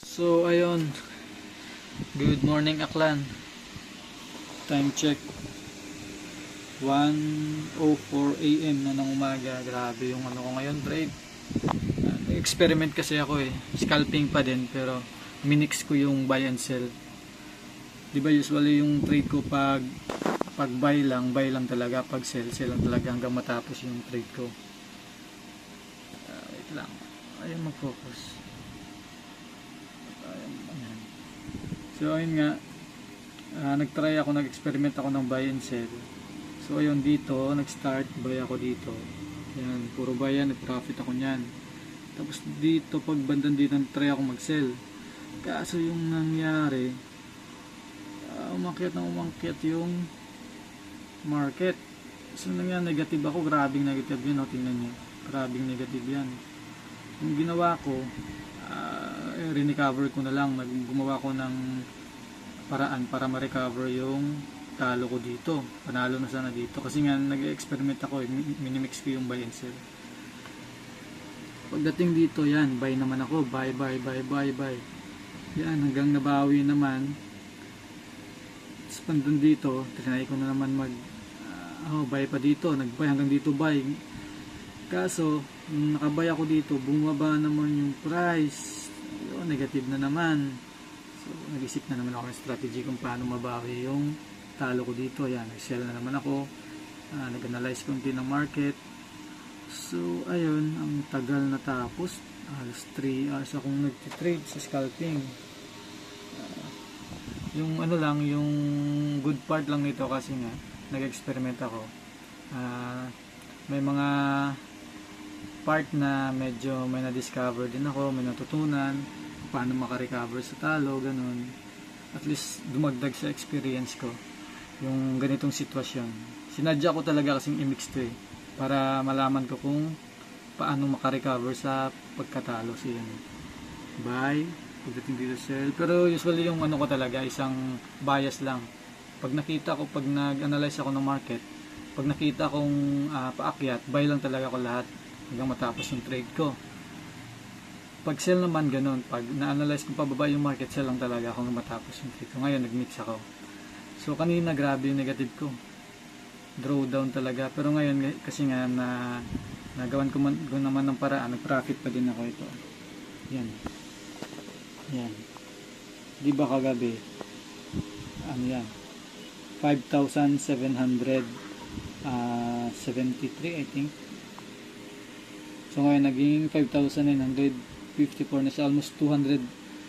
So ayun, good morning Aklan. Time check 1:04 AM na ng umaga. Grabe yung ano ko ngayon, trade. Experiment kasi ako scalping pa din pero minix ko yung buy and sell. 'Di ba usually yung trade ko pag buy lang talaga, pag sell lang talaga hanggang matapos yung trade ko. Wait lang. Ayun, mag-focus. So ayun nga, nag-experiment ako ng buy and sell. So ayun, dito nag-start buy ako dito. Yan, puro buy yan, nag-profit ako niyan. Tapos dito, pag bandang dito, nag-try ako mag-sell. Kaso yung nangyari, umakyat yung market. So nangyari, negative ako, grabing negative yan, tingnan nyo. Grabing negative yan. Yung ginawa ko, re-recover ko na lang, gumawa ko ng paraan para ma-recover yung talo ko dito. Panalo na sana dito kasi nga nag-experiment ako, minimix ko yung buy and sell. Pagdating dito, yan, buy naman ako, buy. Yan, hanggang nabawi naman. Tapos pandun dito, trinay ko na naman buy pa dito, nag-buy hanggang dito, buy. Kaso nung nakabay ako dito, bumaba naman yung price. Yun, negative na naman. So nag-isip na naman ako ng strategy kung paano mabawi yung talo ko dito. Yan, nag-sell na naman ako, nag-analyze konti ng market. So ayun, ang tagal na tapos, halos 3 hours akong nag-trade sa scalping. Yung ano lang, yung good part lang nito kasi nga nag-experiment ako. May mga part na medyo may na-discover din ako, may natutunan paano makarecover sa talo, ganun. At least dumagdag sa experience ko yung ganitong sitwasyon. Sinadya ko talaga kasing i-mix to para malaman ko kung paano makarecover sa pagkatalo. So yun, buy, pagdating dito sell. Pero usually yung ano ko talaga, isang bias lang. Pag nakita ko, pag nag-analyze ako ng market, pag nakita kong paakyat, buy lang talaga ko lahat hanggang matapos yung trade ko. Pag sell naman ganun, pag na-analyze ko pababa yung market, sell lang talaga ako hanggang matapos yung trade ko. Ngayon nag-mix ako. So kanina grabe yung negative ko, drawdown talaga. Pero ngayon kasi nga nagawan ko naman ng paraan, nag-profit pa din ako ito. Yan. Di ba kagabi, ano yan, 5,773 I think. So ngayon naging 5,954 na siya, almost 200